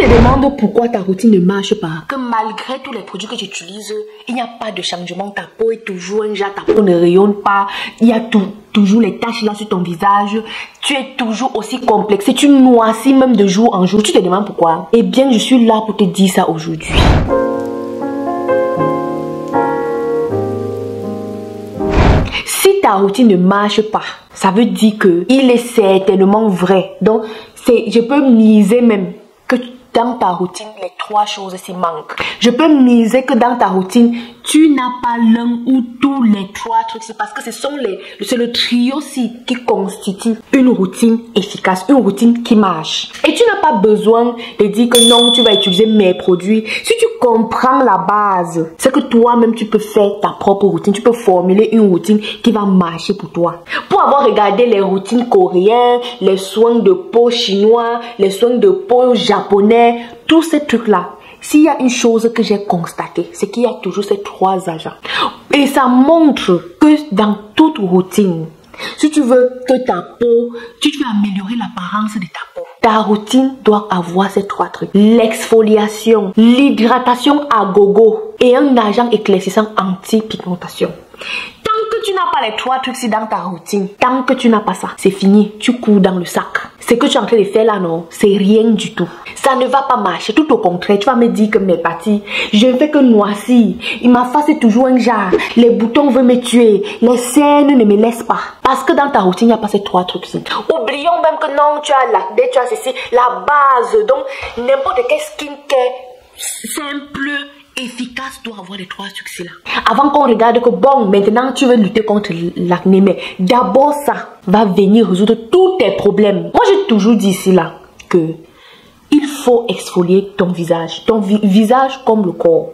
te demandes pourquoi ta routine ne marche pas, que malgré tous les produits que tu utilises, il n'y a pas de changement, ta peau est toujours un genre, ta peau ne rayonne pas, il y a toujours les taches là sur ton visage, tu es toujours aussi complexé, tu noircis même de jour en jour, tu te demandes pourquoi? Eh bien, je suis là pour te dire ça aujourd'hui. Si ta routine ne marche pas, ça veut dire que il est certainement vrai. Donc, je peux miser même que dans ta routine, les 3 choses s'y manquent. Je peux miser que dans ta routine, tu n'as pas l'un ou tous les 3 trucs. C'est parce que c'est le trio-ci qui constitue une routine efficace, une routine qui marche. Et tu n'as pas besoin de dire que non, tu vas utiliser mes produits. Si tu comprends la base, c'est que toi-même, tu peux faire ta propre routine. Tu peux formuler une routine qui va marcher pour toi. Pour avoir regardé les routines coréennes, les soins de peau chinois, les soins de peau japonais, tous ces trucs-là, s'il y a une chose que j'ai constatée, c'est qu'il y a toujours ces 3 agents. Et ça montre que dans toute routine, si tu veux que ta peau, tu veux améliorer l'apparence de ta peau, ta routine doit avoir ces 3 trucs. L'exfoliation, l'hydratation à gogo et un agent éclaircissant anti-pigmentation. Tant que tu n'as pas les 3 trucs dans ta routine, tant que tu n'as pas ça, c'est fini, tu cours dans le sac. Ce que tu es en train de faire là, non, c'est rien du tout. Ça ne va pas marcher, tout au contraire, tu vas me dire que mes parties, je ne fais que noircir, ma face est toujours un genre, les boutons veulent me tuer, les cernes ne me laissent pas. Parce que dans ta routine, il n'y a pas ces 3 trucs-ci. Oublions même que non, tu as l'acné, tu as ceci, la base, donc n'importe quel skincare simple, efficace doit avoir les 3 succès là. Avant qu'on regarde que bon, maintenant tu veux lutter contre l'acné, mais d'abord ça va venir résoudre tous tes problèmes. Moi j'ai toujours dit ici là que il faut exfolier ton visage visage comme le corps.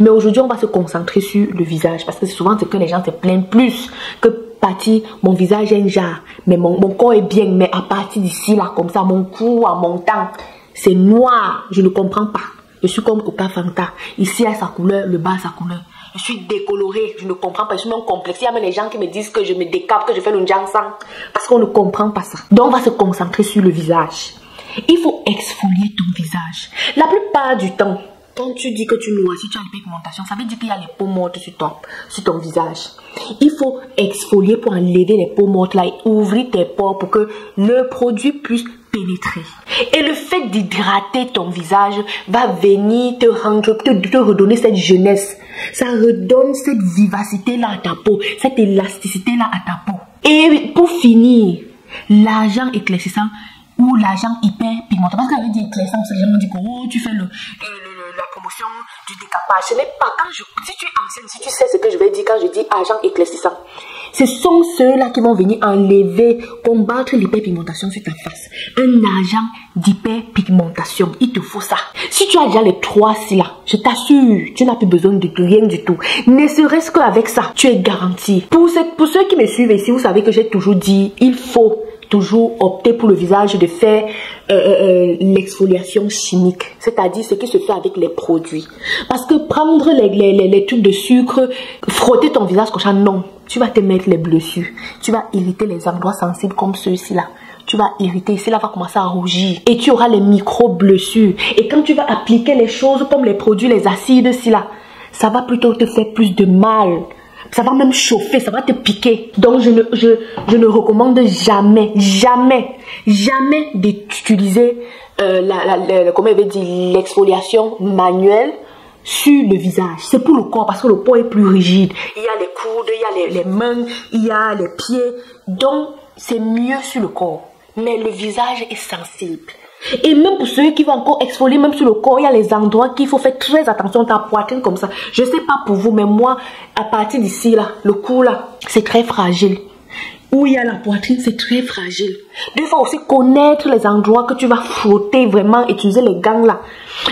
Mais aujourd'hui on va se concentrer sur le visage parce que souvent c'est que les gens se plaignent plus que partie mon visage est un genre, mais mon corps est bien, mais à partir d'ici là comme ça mon cou en montant c'est noir, je ne comprends pas. Je suis comme Coca Fanta. Ici, à sa couleur, le bas, sa couleur. Je suis décolorée, je ne comprends pas. Je suis même complexée. Il y a même des gens qui me disent que je me décape, que je fais le sang. Parce qu'on ne comprend pas ça. Donc, on va se concentrer sur le visage. Il faut exfolier ton visage. La plupart du temps, quand tu dis que tu noircis, tu as une pigmentation, ça veut dire qu'il y a les peaux mortes sur ton visage. Il faut exfolier pour enlever les peaux mortes là et ouvrir tes pores pour que le produit puisse pénétrer. Et le fait d'hydrater ton visage va venir te redonner cette jeunesse. Ça redonne cette vivacité là à ta peau, cette élasticité là à ta peau. Et pour finir, l'agent éclaircissant ou l'agent hyperpigmentant. Parce que j'avais dit éclaircissant, c'est les gens dit que oh, tu fais la promotion du décapage. Ce n'est pas si tu es ancienne, si tu sais ce que je vais dire quand je dis agent éclaircissant. Ce sont ceux-là qui vont venir enlever, combattre l'hyperpigmentation sur ta face. Un agent d'hyperpigmentation, il te faut ça. Si tu as déjà les 3 là, je t'assure, tu n'as plus besoin de rien du tout. Ne serait-ce qu'avec ça, tu es garanti. Pour ceux qui me suivent ici, vous savez que j'ai toujours dit, il faut toujours opter pour le visage de faire l'exfoliation chimique, c'est-à-dire ce qui se fait avec les produits. Parce que prendre les trucs de sucre, frotter ton visage comme ça, non. Tu vas te mettre les blessures, tu vas irriter les endroits sensibles comme ceux-ci là. Tu vas irriter, ici là va commencer à rougir et tu auras les micro-blessures. Et quand tu vas appliquer les choses comme les produits, les acides, ici là, ça va plutôt te faire plus de mal. Ça va même chauffer, ça va te piquer. Donc, je ne recommande jamais d'utiliser comment il veut dire, l'exfoliation manuelle sur le visage. C'est pour le corps parce que le corps est plus rigide. Il y a les coudes, il y a les mains, il y a les pieds. Donc, c'est mieux sur le corps. Mais le visage est sensible. Et même pour ceux qui vont encore exfolier, même sur le corps, il y a les endroits qu'il faut faire très attention, ta poitrine comme ça. Je sais pas pour vous, mais moi, à partir d'ici là, le cou là, c'est très fragile. Où il y a la poitrine, c'est très fragile. Il faut aussi connaître les endroits que tu vas frotter vraiment, utiliser les gants là.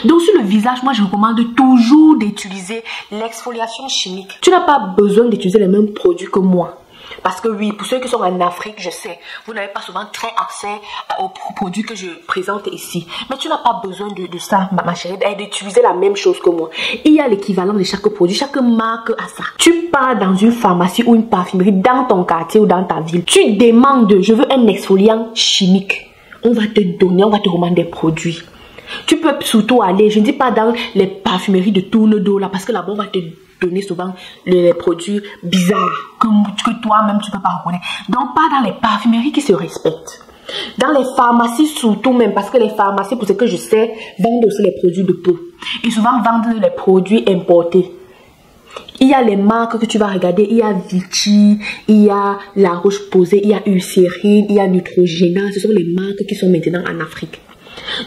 Donc sur le visage, moi je recommande toujours d'utiliser l'exfoliation chimique. Tu n'as pas besoin d'utiliser les mêmes produits que moi. Parce que oui, pour ceux qui sont en Afrique, je sais, vous n'avez pas souvent très accès aux produits que je présente ici. Mais tu n'as pas besoin de ça, ma chérie, d'utiliser la même chose que moi. Il y a l'équivalent de chaque produit, chaque marque a ça. Tu pars dans une pharmacie ou une parfumerie dans ton quartier ou dans ta ville. Tu demandes, je veux un exfoliant chimique. On va te donner, on va te commander des produits. Tu peux surtout aller, je ne dis pas dans les parfumeries de tourne-dos là, parce que là-bas on va te donner souvent les produits bizarres que toi-même tu peux pas reconnaître. Donc pas dans les parfumeries qui se respectent. Dans les pharmacies surtout même, parce que les pharmacies, pour ce que je sais, vendent aussi les produits de peau. Et souvent vendent les produits importés. Il y a les marques que tu vas regarder, il y a Vichy, il y a La Roche-Posay, il y a Eucérine, il y a Neutrogena. Ce sont les marques qui sont maintenant en Afrique.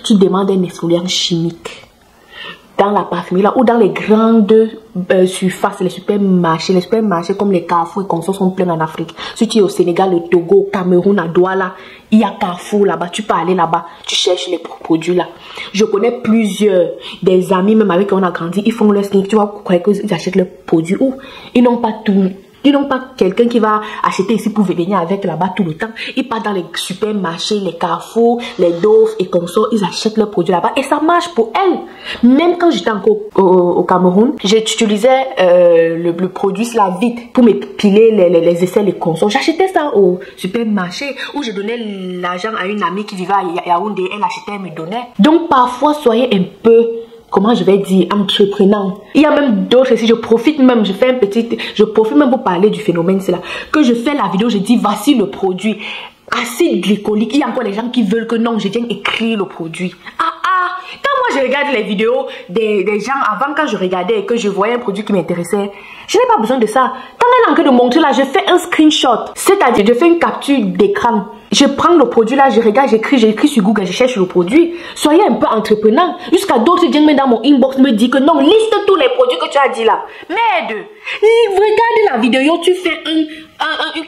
Tu demandes un exfoliant chimique dans la parfumerie là, ou dans les grandes surfaces, les supermarchés comme les Carrefour et consorts sont pleins en Afrique. Si tu es au Sénégal, au Togo, au Cameroun, à Douala, il y a Carrefour là-bas, tu peux aller là-bas, tu cherches les produits là. Je connais plusieurs, des amis même avec qui on a grandi, ils font leur sneak, tu vois, qu'ils achètent leurs produits ou ils n'ont pas tout. Ils n'ont pas quelqu'un qui va acheter ici pour venir avec là-bas tout le temps. Ils partent dans les supermarchés, les Carrefour, les Dove et consorts, ils achètent leurs produits là-bas et ça marche pour elles. Même quand j'étais encore au Cameroun, j'utilisais le produit Slavit pour m'épiler les aisselles, les consorts. J'achetais ça au supermarché où je donnais l'argent à une amie qui vivait à Yaoundé, elle achetait et me donnait. Donc parfois, soyez un peu... comment je vais dire, entreprenant. Il y a même d'autres ici, je profite même pour parler du phénomène, c'est là, que je fais la vidéo, je dis, voici le produit, acide glycolique. Il y a encore des gens qui veulent que non, je vienne écrire le produit. Quand moi je regarde les vidéos des gens, avant quand je regardais et que je voyais un produit qui m'intéressait, je n'ai pas besoin de ça. Quand elle est en train de montrer là, je fais un screenshot, c'est-à-dire je fais une capture d'écran. Je prends le produit là, je regarde, j'écris sur Google, je cherche le produit. Soyez un peu entreprenant. Jusqu'à d'autres viennent dans mon inbox me dire que non, liste tous les produits que tu as dit là. Merde! Regarde la vidéo, tu fais une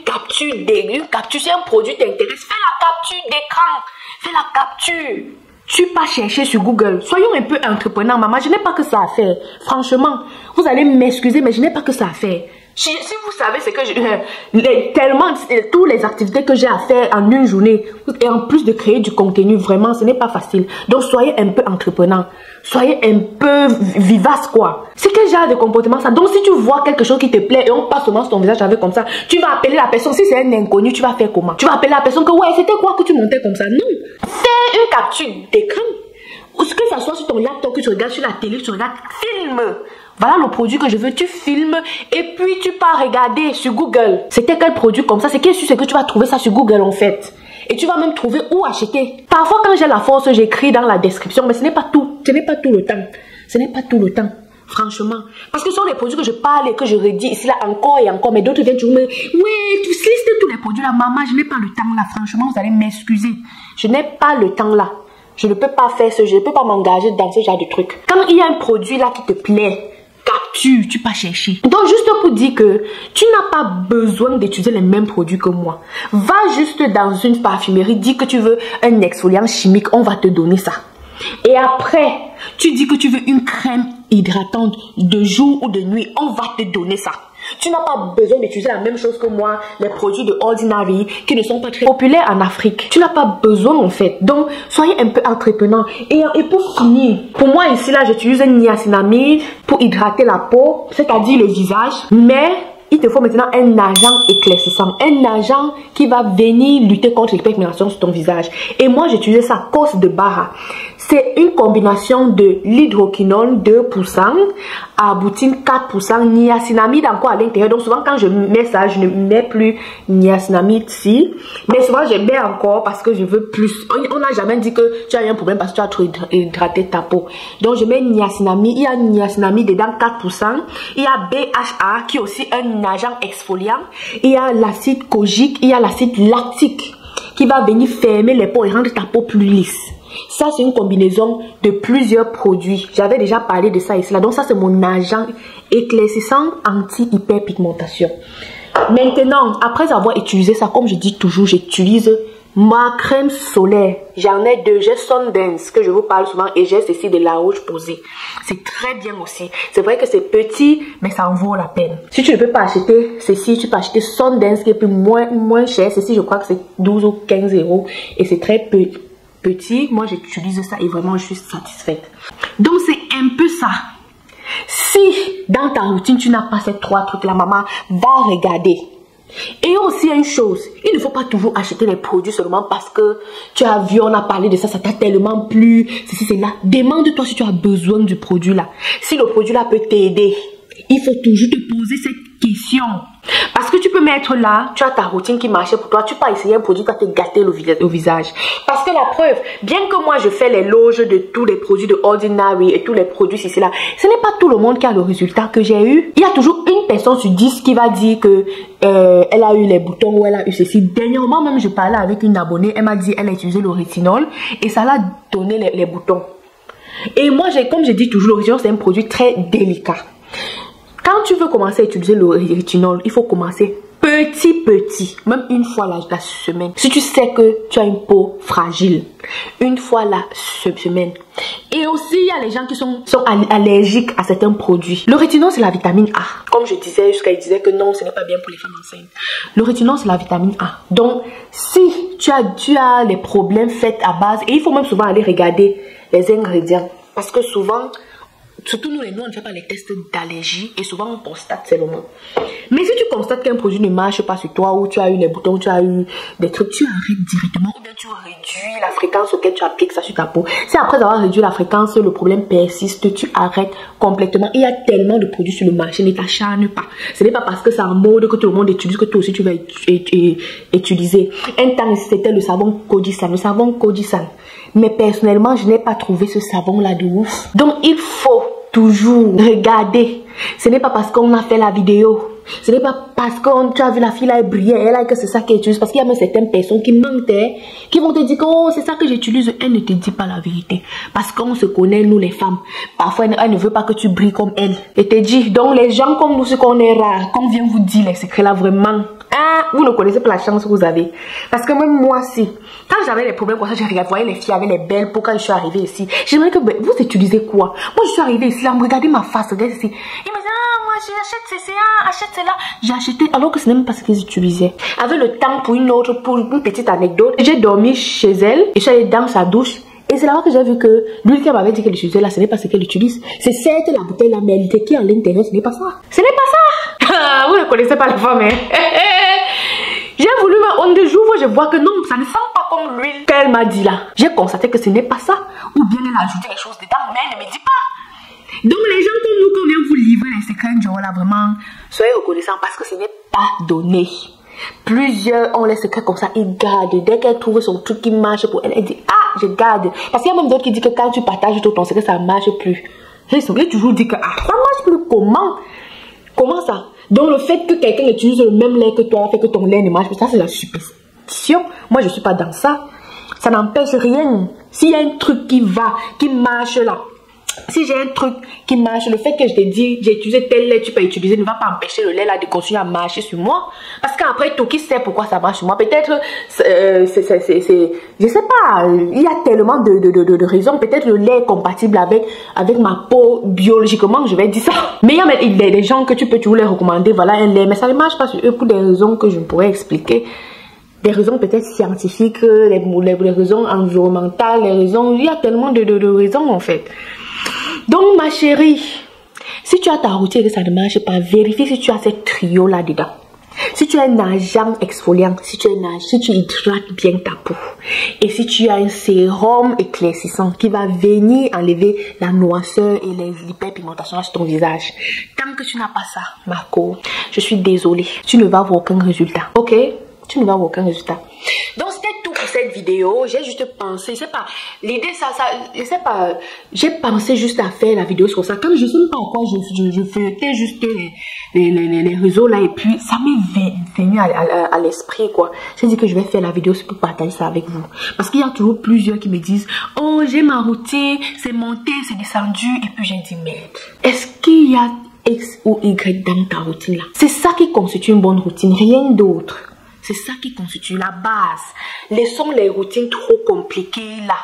capture, si un produit t'intéresse, fais la capture d'écran. Fais la capture. Tu pas chercher sur Google. Soyons un peu entreprenants, maman. Je n'ai pas que ça à faire. Franchement, vous allez m'excuser, mais je n'ai pas que ça à faire. Si vous savez ce que tellement toutes les activités que j'ai à faire en une journée et en plus de créer du contenu, vraiment ce n'est pas facile. Donc soyez un peu entreprenant, soyez un peu vivace quoi. C'est quel genre de comportement ça? Donc si tu vois quelque chose qui te plaît et on passe seulement sur ton visage avec comme ça, tu vas appeler la personne. Si c'est un inconnu, tu vas faire comment? Tu vas appeler la personne que ouais c'était quoi que tu montais comme ça? Non, fais une capture d'écran. Ou ce que ça soit sur ton laptop, que tu regardes sur la télé, tu regardes, filme. Voilà le produit que je veux, tu filmes et puis tu pars regarder sur Google. C'était quel produit comme ça? C'est ce que tu vas trouver ça sur Google en fait. Et tu vas même trouver où acheter. Parfois quand j'ai la force, j'écris dans la description, mais ce n'est pas tout. Ce n'est pas tout le temps. Ce n'est pas tout le temps. Franchement. Parce que ce sont les produits que je parle et que je redis ici là encore et encore. Mais d'autres viennent toujours me... Ouais, tu listes tous les produits là. Maman, je n'ai pas le temps là. Franchement, vous allez m'excuser. Je n'ai pas le temps là. Je ne peux pas faire je ne peux pas m'engager dans ce genre de truc. Quand il y a un produit là qui te plaît, capture, tu peux chercher. Donc juste pour dire que tu n'as pas besoin d'utiliser les mêmes produits que moi. Va juste dans une parfumerie, dis que tu veux un exfoliant chimique, on va te donner ça. Et après, tu dis que tu veux une crème hydratante de jour ou de nuit, on va te donner ça. Tu n'as pas besoin d'utiliser la même chose que moi, les produits de Ordinary qui ne sont pas très populaires en Afrique. Tu n'as pas besoin en fait. Donc, soyez un peu entreprenant. Et pour finir, pour moi ici là, j'utilise un niacinamide pour hydrater la peau, c'est-à-dire le visage. Mais il te faut maintenant un agent éclaircissant, un agent qui va venir lutter contre les pigmentations sur ton visage. Et moi, j'utilise ça, Cos de Barra. C'est une combination de l'hydroquinone 2%, arbutin 4%, niacinamide encore à l'intérieur. Donc souvent quand je mets ça, je ne mets plus niacinamide ici. Mais souvent je mets encore parce que je veux plus. On n'a jamais dit que tu as un problème parce que tu as trop hydraté ta peau. Donc je mets niacinamide. Il y a niacinamide dedans 4%. Il y a BHA qui est aussi un agent exfoliant. Il y a l'acide kojique. Il y a l'acide lactique qui va venir fermer les pores et rendre ta peau plus lisse. Ça, c'est une combinaison de plusieurs produits. J'avais déjà parlé de ça ici. Là. Donc, ça, c'est mon agent éclaircissant anti-hyperpigmentation. Maintenant, après avoir utilisé ça, comme je dis toujours, j'utilise ma crème solaire. J'en ai deux. J'ai Sundance, que je vous parle souvent, et j'ai ceci de La Roche-Posay. C'est très bien aussi. C'est vrai que c'est petit, mais ça en vaut la peine. Si tu ne peux pas acheter ceci, tu peux acheter Sundance, qui est plus moins cher. Ceci, je crois que c'est 12 ou 15 €. Et c'est très petit. Moi j'utilise ça et vraiment je suis satisfaite. Donc c'est un peu ça. Si dans ta routine tu n'as pas ces trois trucs là, maman, va regarder. Et aussi une chose, il ne faut pas toujours acheter les produits seulement parce que tu as vu, on a parlé de ça, ça t'a tellement plu, ceci, c'est là. Demande-toi si tu as besoin du produit là. Si le produit là peut t'aider, il faut toujours te poser cette question. Parce que tu peux mettre là, tu as ta routine qui marchait pour toi, tu peux essayer un produit qui va te gâter le visage. Parce que la preuve, bien que moi je fais l'éloge de tous les produits de Ordinary et tous les produits ici là, ce n'est pas tout le monde qui a le résultat que j'ai eu. Il y a toujours une personne sur 10 qui va dire que elle a eu les boutons ou elle a eu ceci. Dernièrement même, je parlais avec une abonnée, elle m'a dit elle a utilisé le rétinol et ça l'a donné les boutons. Et moi, comme je dis toujours, le rétinol c'est un produit très délicat. Quand tu veux commencer à utiliser le rétinol, il faut commencer petit, même une fois la semaine. Si tu sais que tu as une peau fragile, une fois la semaine. Et aussi, il y a les gens qui sont allergiques à certains produits. Le rétinol, c'est la vitamine A. Comme je disais, jusqu'à il disait que non, ce n'est pas bien pour les femmes enceintes. Le rétinol, c'est la vitamine A. Donc, si tu as les problèmes faits à base, et il faut même souvent aller regarder les ingrédients. Parce que souvent, surtout nous, on ne fait pas les tests d'allergie et souvent on constate seulement. Mais si tu constates qu'un produit ne marche pas sur toi ou tu as eu les boutons, tu as eu des trucs, tu arrêtes directement ou bien tu réduis la fréquence auquel tu appliques ça sur ta peau. Si après avoir réduit la fréquence, le problème persiste, tu arrêtes complètement. Il y a tellement de produits sur le marché, ne t'acharne pas. Ce n'est pas parce que c'est en mode que tout le monde utilise que toi aussi tu vas utiliser. Un temps, c'était le savon Kojie-san, le savon Kojie-san. Mais personnellement, je n'ai pas trouvé ce savon-là de ouf. Donc, il faut toujours regarder. Ce n'est pas parce qu'on a fait la vidéo. Ce n'est pas parce que tu as vu la fille là, elle brillait, elle a que c'est ça qu'elle utilise. Parce qu'il y a même certaines personnes qui mentent, qui vont te dire que oh, c'est ça que j'utilise. Elle ne te dit pas la vérité. Parce qu'on se connaît, nous les femmes. Parfois, elle ne veut pas que tu brilles comme elle. Et te dit, donc les gens comme nous, ce qu'on est rares, qu'on vient vous dire les secrets là, vraiment. Ah, vous ne connaissez pas la chance que vous avez. Parce que même moi, si, quand j'avais les problèmes comme ça, je voyais les filles avec les belles peaux quand je suis arrivée ici. Je me disais que vous utilisez quoi? Moi, je suis arrivée ici, là, regardez ma face, regardez ici. Il me dit, ah, moi, j'achète ceci, achète cela. J'ai acheté, alors que ce n'est même pas ce qu'ils utilisaient. Avec le temps pour une petite anecdote, j'ai dormi chez elle et je suis allée dans sa douche. Et c'est là que j'ai vu que l'huile qu'elle m'avait dit qu'elle utilisait là, ce n'est pas ce qu'elle utilise. C'est certes la bouteille là, mais elle qui est à l'intérieur, ce n'est pas ça. Ce n'est pas ça. Vous ne connaissez pas les femmes, hein. J'ai voulu, j'ouvre, je vois que non, ça ne sent pas comme l'huile qu'elle m'a dit là. J'ai constaté que ce n'est pas ça. Ou bien elle a ajouté quelque chose dedans, mais elle ne me dit pas. Donc les gens comme nous, qu'on vient vous livrer les secrets, genre là, vraiment, soyez reconnaissants parce que ce n'est pas donné. Plusieurs ont les secrets comme ça, ils gardent. Dès qu'elle trouve son truc qui marche pour elle, elle dit ah, je garde. Parce qu'il y a même d'autres qui disent que quand tu partages tout ton secret, ça ne marche plus. J'ai toujours dit que ah, ça marche plus. Comment ça? Donc le fait que quelqu'un utilise le même lait que toi fait que ton lait ne marche plus, ça c'est la superstition. Moi je suis pas dans ça. Ça n'empêche rien. S'il y a un truc qui marche là, si j'ai un truc qui marche, le fait que je te dis j'ai utilisé tel lait, tu peux utiliser, ne va pas empêcher le lait là de continuer à marcher sur moi. Parce qu'après tout, qui sait pourquoi ça marche sur moi? Peut-être, je sais pas, il y a tellement de raisons. Peut-être le lait est compatible avec ma peau biologiquement, je vais dire ça. Mais il y a des gens que tu peux toujours les recommander, voilà un lait, mais ça ne marche pas sur eux pour des raisons que je ne pourrais expliquer. Des raisons peut-être scientifiques, les raisons environnementales, les raisons, il y a tellement de raisons en fait. Donc ma chérie, si tu as ta routine et que ça ne marche pas, vérifie si tu as ces trios là dedans. Si tu as un agent exfoliant, si tu hydrates bien ta peau et si tu as un sérum éclaircissant qui va venir enlever la noirceur et l'hyperpigmentation sur ton visage. Tant que tu n'as pas ça, Marco, je suis désolée, tu ne vas avoir aucun résultat, ok? Tu ne vas avoir aucun résultat. Donc c'était tout pour cette vidéo. J'ai juste pensé, je sais pas, l'idée je sais pas, j'ai pensé juste à faire la vidéo sur ça. Quand je sais pas à quoi je feuilletais juste les réseaux là et puis ça m'est venu à l'esprit quoi. J'ai dit que je vais faire la vidéo pour partager ça avec vous. Parce qu'il y a toujours plusieurs qui me disent oh j'ai ma routine, c'est monté, c'est descendu et puis j'ai dit merde. Est-ce qu'il y a X ou Y dans ta routine là? C'est ça qui constitue une bonne routine, rien d'autre. C'est ça qui constitue la base. Laissons les routines trop compliquées là.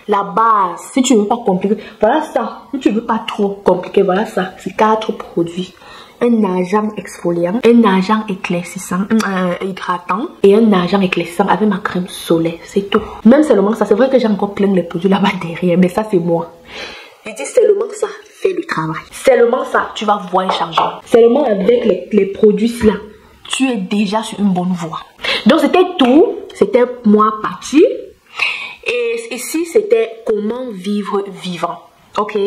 La base. Si tu ne veux pas compliquer, voilà ça. Si tu ne veux pas trop compliqué, voilà ça. C'est 4 produits. Un agent exfoliant, un agent éclaircissant, hydratant et un agent éclaircissant avec ma crème solaire. C'est tout. Même seulement ça. C'est vrai que j'ai encore plein de produits là-bas derrière, mais ça c'est moi. Je dis seulement ça fait le travail. Seulement ça, tu vas voir un changement. Seulement avec les produits là. tu es déjà sur une bonne voie. Donc c'était tout, c'était moi parti. Et ici c'était comment vivre vivant. Ok,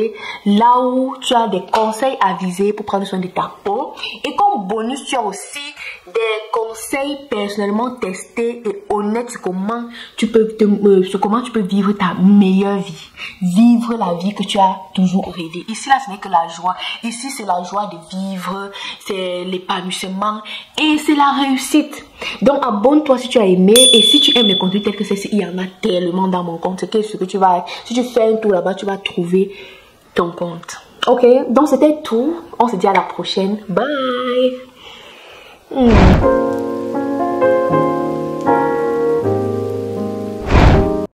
là où tu as des conseils avisés pour prendre soin de ta peau. Et comme bonus, tu as aussi des conseils personnellement testés et honnêtes sur comment tu peux vivre ta meilleure vie. Vivre la vie que tu as toujours rêvé. Ici, là, ce n'est que la joie. Ici, c'est la joie de vivre, c'est l'épanouissement et c'est la réussite. Donc, abonne-toi si tu as aimé. Et si tu aimes les contenus tels que ceci, il y en a tellement dans mon compte. C'est ce que tu vas, si tu fais un tour là-bas, tu vas trouver ton compte. Ok, donc c'était tout. On se dit à la prochaine. Bye.